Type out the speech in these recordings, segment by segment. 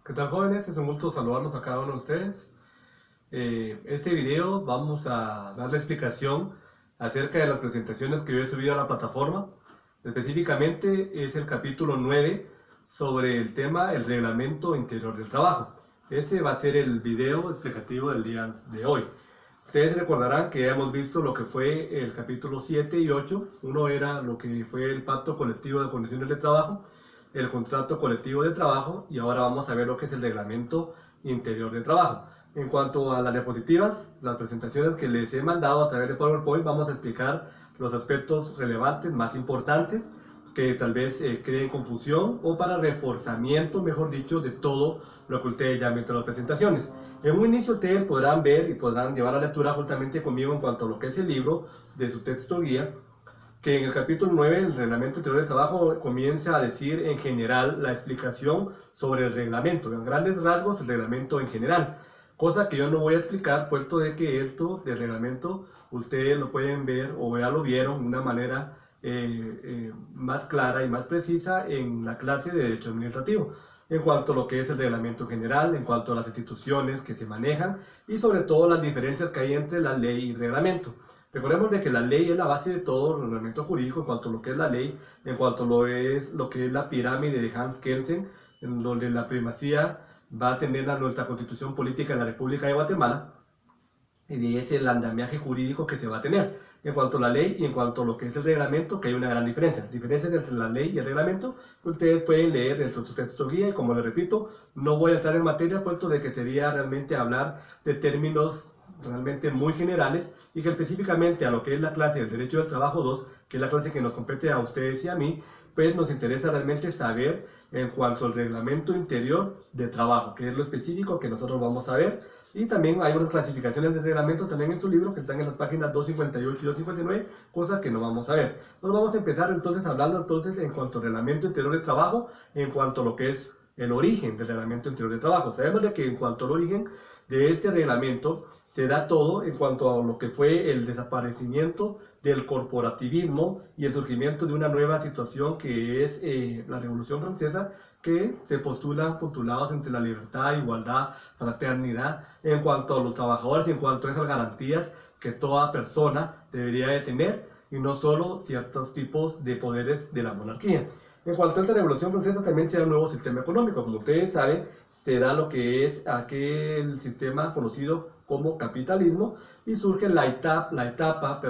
¿Qué tal, jóvenes? Es un gusto saludarlos a cada uno de ustedes. Este video vamos a dar la explicación acerca de las presentaciones que yo he subido a la plataforma. Específicamente es el capítulo 9 sobre el tema el reglamento interior del trabajo. Ese va a ser el video explicativo del día de hoy. Ustedes recordarán que ya hemos visto lo que fue el capítulo 7 y 8. Uno era lo que fue el pacto colectivo de condiciones de trabajo, el contrato colectivo de trabajo, y ahora vamos a ver lo que es el reglamento interior de trabajo. En cuanto a las diapositivas, las presentaciones que les he mandado a través de PowerPoint, vamos a explicar los aspectos relevantes más importantes que tal vez creen confusión o para reforzamiento, mejor dicho, de todo lo que ustedes ya han visto en las presentaciones. En un inicio ustedes podrán ver y podrán llevar la lectura justamente conmigo en cuanto a lo que es el libro de su texto guía, que en el capítulo 9, el reglamento interior de trabajo, comienza a decir en general la explicación sobre el reglamento, en grandes rasgos el reglamento en general, cosa que yo no voy a explicar, puesto de que esto del reglamento ustedes lo pueden ver o ya lo vieron de una manera más clara y más precisa en la clase de Derecho Administrativo, en cuanto a lo que es el reglamento general, en cuanto a las instituciones que se manejan y sobre todo las diferencias que hay entre la ley y reglamento. Recordemos de que la ley es la base de todo ordenamiento jurídico en cuanto a lo que es la ley, en cuanto a lo que es la pirámide de Hans Kelsen, en donde la primacía va a tener a nuestra constitución política en la República de Guatemala, y es el andamiaje jurídico que se va a tener. En cuanto a la ley y en cuanto a lo que es el reglamento, que hay una gran diferencia. Diferencias entre la ley y el reglamento que ustedes pueden leer dentro de su texto guía, y como les repito, no voy a entrar en materia, puesto de que sería realmente hablar de términos realmente muy generales, y que específicamente a lo que es la clase del Derecho del Trabajo 2, que es la clase que nos compete a ustedes y a mí, pues nos interesa realmente saber en cuanto al reglamento interior de trabajo, que es lo específico que nosotros vamos a ver. Y también hay unas clasificaciones de reglamentos también en su libro que están en las páginas 258 y 259, cosas que no vamos a ver. Nos vamos a empezar entonces hablando entonces en cuanto al reglamento interior de trabajo, en cuanto a lo que es el origen del reglamento interior de trabajo. Sabemos de que en cuanto al origen de este reglamento se da todo en cuanto a lo que fue el desaparecimiento del corporativismo y el surgimiento de una nueva situación que es la Revolución Francesa, que se postulan postulados entre la libertad, igualdad, fraternidad, en cuanto a los trabajadores y en cuanto a esas garantías que toda persona debería de tener, y no solo ciertos tipos de poderes de la monarquía. En cuanto a esta Revolución Francesa también se da un nuevo sistema económico. Como ustedes saben, se da lo que es aquel sistema conocido como capitalismo, y surge la etapa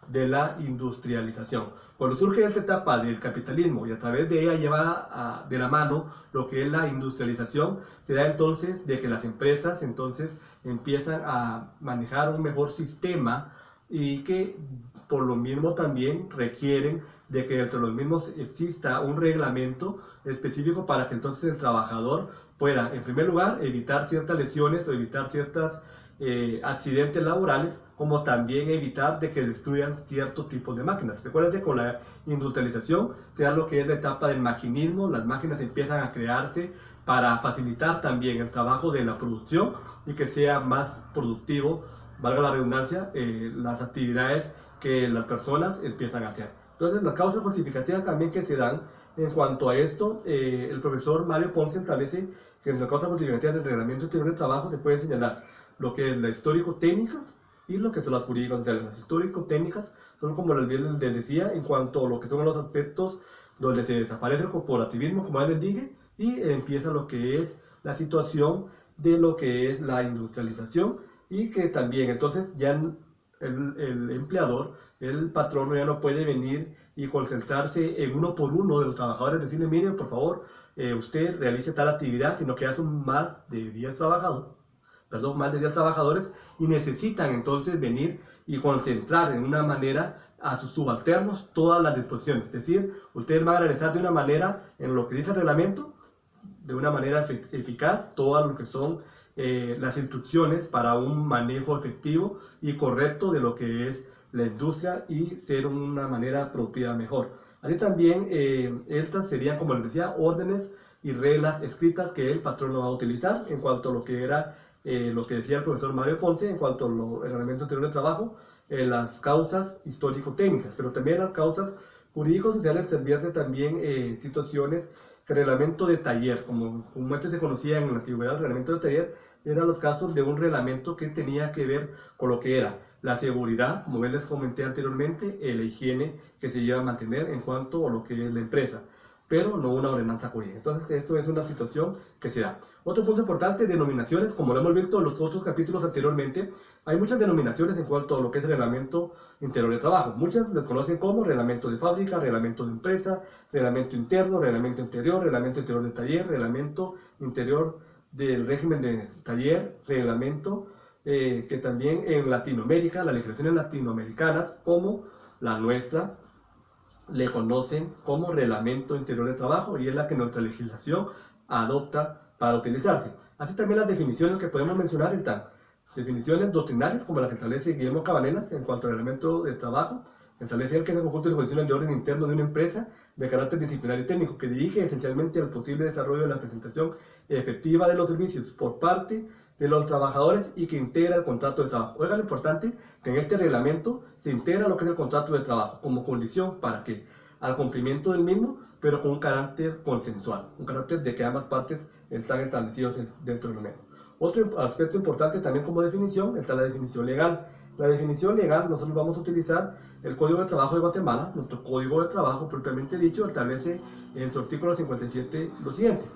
de la industrialización. Cuando surge esta etapa del capitalismo y a través de ella lleva de la mano lo que es la industrialización, se da entonces de que las empresas entonces empiezan a manejar un mejor sistema, y que por lo mismo también requieren de que entre los mismos exista un reglamento específico para que entonces el trabajador pueda, en primer lugar, evitar ciertas lesiones o evitar ciertos accidentes laborales, como también evitar de que destruyan ciertos tipos de máquinas. Recuerden que con la industrialización se da lo que es la etapa del maquinismo. Las máquinas empiezan a crearse para facilitar también el trabajo de la producción y que sea más productivo, valga la redundancia, las actividades que las personas empiezan a hacer. Entonces, las causas justificativas también que se dan en cuanto a esto, el profesor Mario Ponce establece que en las causas justificativas del reglamento interior de trabajo se pueden señalar lo que es la histórico-técnica y lo que son las jurídicas. O sea, las histórico-técnicas son, como les decía, en cuanto a lo que son los aspectos donde se desaparece el corporativismo, como ya les dije, y empieza lo que es la situación de lo que es la industrialización, y que también entonces ya el empleador, el patrono, ya no puede venir y concentrarse en uno por uno de los trabajadores, decirle, mire, por favor, usted realice tal actividad, sino que ya son más de 10 trabajadores, y necesitan entonces venir y concentrar en una manera a sus subalternos todas las disposiciones. Es decir, ustedes van a realizar de una manera, en lo que dice el reglamento, de una manera eficaz, todo lo que son las instrucciones para un manejo efectivo y correcto de lo que es la industria y ser una manera productiva mejor. Así también estas serían, como les decía, órdenes y reglas escritas que el patrón va a utilizar en cuanto a lo que era lo que decía el profesor Mario Ponce en cuanto al reglamento interior de trabajo, las causas histórico-técnicas, pero también las causas jurídico-sociales se advierten también situaciones que el reglamento de taller, como comúnmente se conocía en la antigüedad, el reglamento de taller, eran los casos de un reglamento que tenía que ver con lo que era la seguridad, como les comenté anteriormente, la higiene que se iba a mantener en cuanto a lo que es la empresa, pero no una ordenanza jurídica. Entonces, esto es una situación que se da. Otro punto importante, denominaciones, como lo hemos visto en los otros capítulos anteriormente, hay muchas denominaciones en cuanto a lo que es el reglamento interior de trabajo. Muchas les conocen como reglamento de fábrica, reglamento de empresa, reglamento interno, reglamento interior de taller, reglamento interior del régimen de taller, reglamento que también en Latinoamérica, las legislaciones latinoamericanas como la nuestra, le conocen como reglamento interior de trabajo y es la que nuestra legislación adopta para utilizarse. Así también las definiciones que podemos mencionar están definiciones doctrinales como la que establece Guillermo Cabanelas en cuanto al reglamento de trabajo. Establece el que es el conjunto de disposiciones de orden interno de una empresa de carácter disciplinario y técnico que dirige esencialmente al posible desarrollo de la presentación efectiva de los servicios por parte de los trabajadores y que integra el contrato de trabajo. Oigan lo importante que en este reglamento se integra lo que es el contrato de trabajo como condición para que al cumplimiento del mismo, pero con un carácter consensual, un carácter de que ambas partes están establecidos dentro del mismo. Otro aspecto importante también como definición está la definición legal. La definición legal, nosotros vamos a utilizar el Código de Trabajo de Guatemala. Nuestro Código de Trabajo, propiamente dicho, establece en su artículo 57 lo siguiente,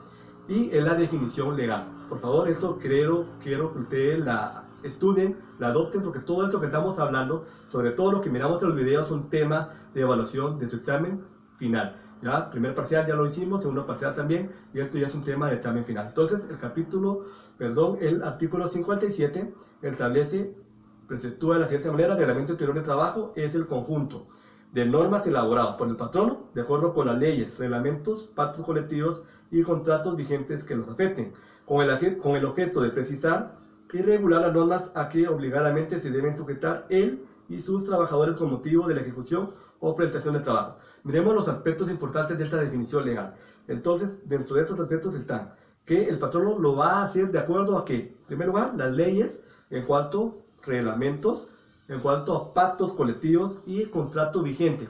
y es la definición legal. Por favor, esto quiero que ustedes la estudien, la adopten, porque todo esto que estamos hablando, sobre todo lo que miramos en los videos, es un tema de evaluación de su examen final. ¿Ya? Primer parcial ya lo hicimos, segundo parcial también, y esto ya es un tema de examen final. Entonces, el artículo 57 establece, preceptúa de la siguiente manera: el reglamento interior de trabajo es el conjunto de normas elaboradas por el patrono de acuerdo con las leyes, reglamentos, pactos colectivos y contratos vigentes que los afecten, con el objeto de precisar y regular las normas a que obligadamente se deben sujetar él y sus trabajadores con motivo de la ejecución o prestación de trabajo. Miremos los aspectos importantes de esta definición legal. Entonces, dentro de estos aspectos están que el patrono lo va a hacer de acuerdo a que, en primer lugar, las leyes en cuanto a reglamentos, en cuanto a pactos colectivos y contrato vigente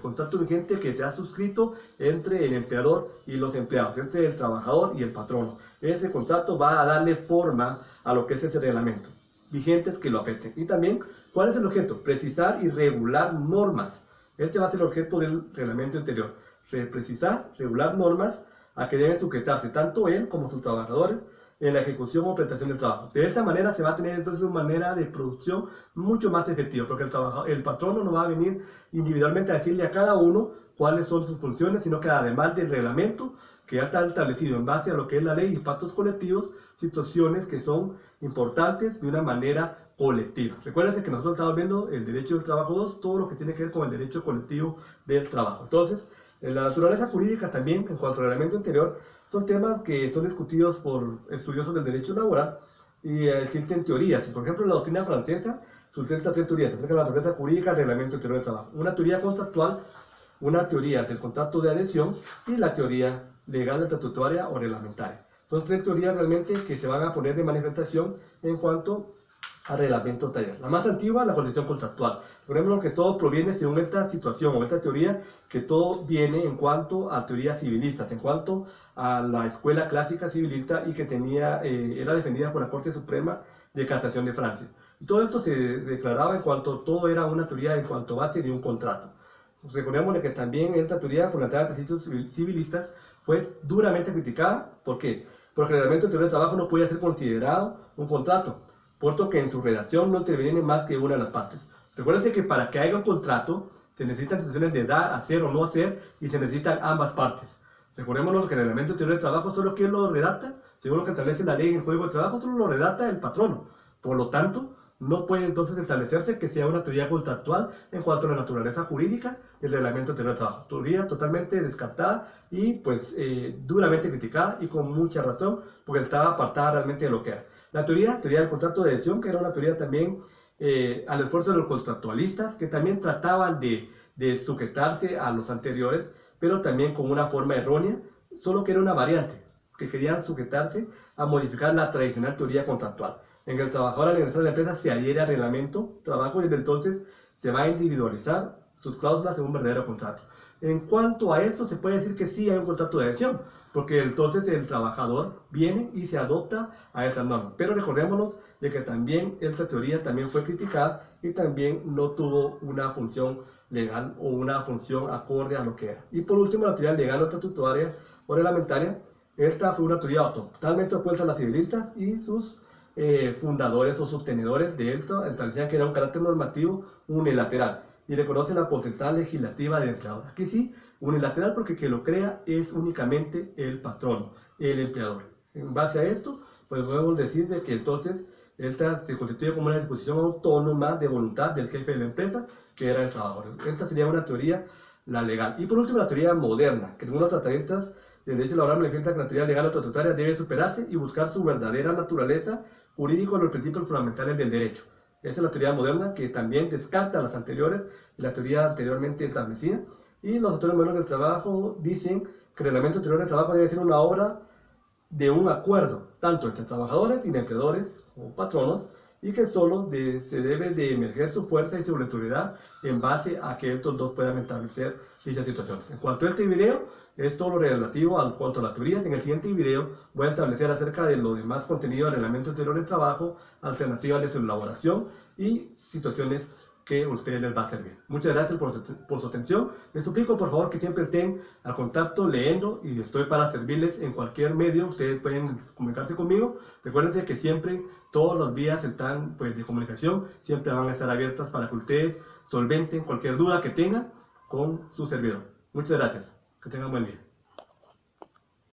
que se ha suscrito entre el empleador y los empleados, entre el trabajador y el patrono. Ese contrato va a darle forma a lo que es ese reglamento, vigentes que lo afecten. Y también, ¿cuál es el objeto? Precisar y regular normas. Este va a ser el objeto del reglamento interior. Precisar, regular normas a que deben sujetarse tanto él como sus trabajadores en la ejecución o prestación del trabajo. De esta manera se va a tener entonces una manera de producción mucho más efectiva, porque el patrono no va a venir individualmente a decirle a cada uno cuáles son sus funciones, sino que además del reglamento que ya está establecido en base a lo que es la ley y pactos colectivos, situaciones que son importantes de una manera colectiva. Recuerden que nosotros estamos viendo el derecho del trabajo 2, todo lo que tiene que ver con el derecho colectivo del trabajo. Entonces, en la naturaleza jurídica también, en cuanto al reglamento interior, son temas que son discutidos por estudiosos del derecho laboral y existen teorías. Por ejemplo, la doctrina francesa sustenta tres teorías acerca de la naturaleza jurídica del reglamento interior de trabajo. Una teoría contractual, una teoría del contrato de adhesión y la teoría legal, estatutaria o reglamentaria. Son tres teorías realmente que se van a poner de manifestación en cuanto al reglamento taller. La más antigua, la concepción contractual. Recordemos que todo proviene, según esta situación o esta teoría, que todo viene en cuanto a teorías civilistas, en cuanto a la escuela clásica civilista y que era defendida por la Corte Suprema de Casación de Francia. Y todo esto se declaraba en cuanto todo era una teoría en cuanto a base de un contrato. Recordemos que también esta teoría fundamental de principios civilistas fue duramente criticada. ¿Por qué? Porque el reglamento interior de trabajo no podía ser considerado un contrato, puesto que en su redacción no interviene más que una de las partes. Recuerden que para que haya un contrato se necesitan situaciones de dar, hacer o no hacer, y se necesitan ambas partes. Recordémonos que el reglamento interior de trabajo solo quien lo redacta, según lo que establece la ley en el Código de Trabajo, solo lo redacta el patrono. Por lo tanto, no puede entonces establecerse que sea una teoría contractual en cuanto a la naturaleza jurídica del reglamento interior de trabajo. Teoría totalmente descartada y pues duramente criticada, y con mucha razón, porque estaba apartada realmente de lo que era. La teoría del contrato de adhesión, que era una teoría también al esfuerzo de los contractualistas, que también trataban de sujetarse a los anteriores, pero también con una forma errónea, solo que era una variante, que querían sujetarse a modificar la tradicional teoría contractual, en que el trabajador al ingresar a la empresa se adhiere al reglamento trabajo y desde entonces se va a individualizar sus cláusulas en un verdadero contrato. En cuanto a eso, se puede decir que sí hay un contrato de adhesión, porque entonces el trabajador viene y se adopta a esa norma. Pero recordémonos de que también esta teoría también fue criticada y también no tuvo una función legal o una función acorde a lo que era. Y por último, la teoría legal o estatutaria o reglamentaria. Esta fue una teoría totalmente opuesta a las civilistas y sus fundadores o sostenedores de esto establecían que era un carácter normativo unilateral y reconoce la potestad legislativa del empleador. Aquí sí, unilateral porque quien lo crea es únicamente el patrón, el empleador. En base a esto, pues podemos decir de que entonces esta se constituye como una disposición autónoma de voluntad del jefe de la empresa, que era el trabajador. Esta sería una teoría, la legal. Y por último, la teoría moderna, que según los tratadistas del derecho laboral manifiesta que la teoría legal o estatutaria debe superarse y buscar su verdadera naturaleza jurídica en los principios fundamentales del derecho. Esa es la teoría moderna que también descarta las anteriores y la teoría anteriormente establecida. Y los autores modernos del trabajo dicen que el reglamento anterior del trabajo debe ser una obra de un acuerdo, tanto entre trabajadores y empleadores o patronos, y que solo se debe de emerger su fuerza y su autoridad en base a que estos dos puedan establecer dichas situaciones. En cuanto a este video, es todo lo relativo al cuanto a la teoría. En el siguiente video voy a establecer acerca de lo demás contenido del reglamento anterior de trabajo, alternativas de su elaboración y situaciones que a ustedes les va a servir. Muchas gracias por su atención. Les suplico por favor que siempre estén al contacto leyendo y estoy para servirles en cualquier medio. Ustedes pueden comunicarse conmigo. Recuerden que siempre, todos los días están pues, de comunicación, siempre van a estar abiertas para que ustedes solventen cualquier duda que tengan con su servidor. Muchas gracias. Que tengan buen día.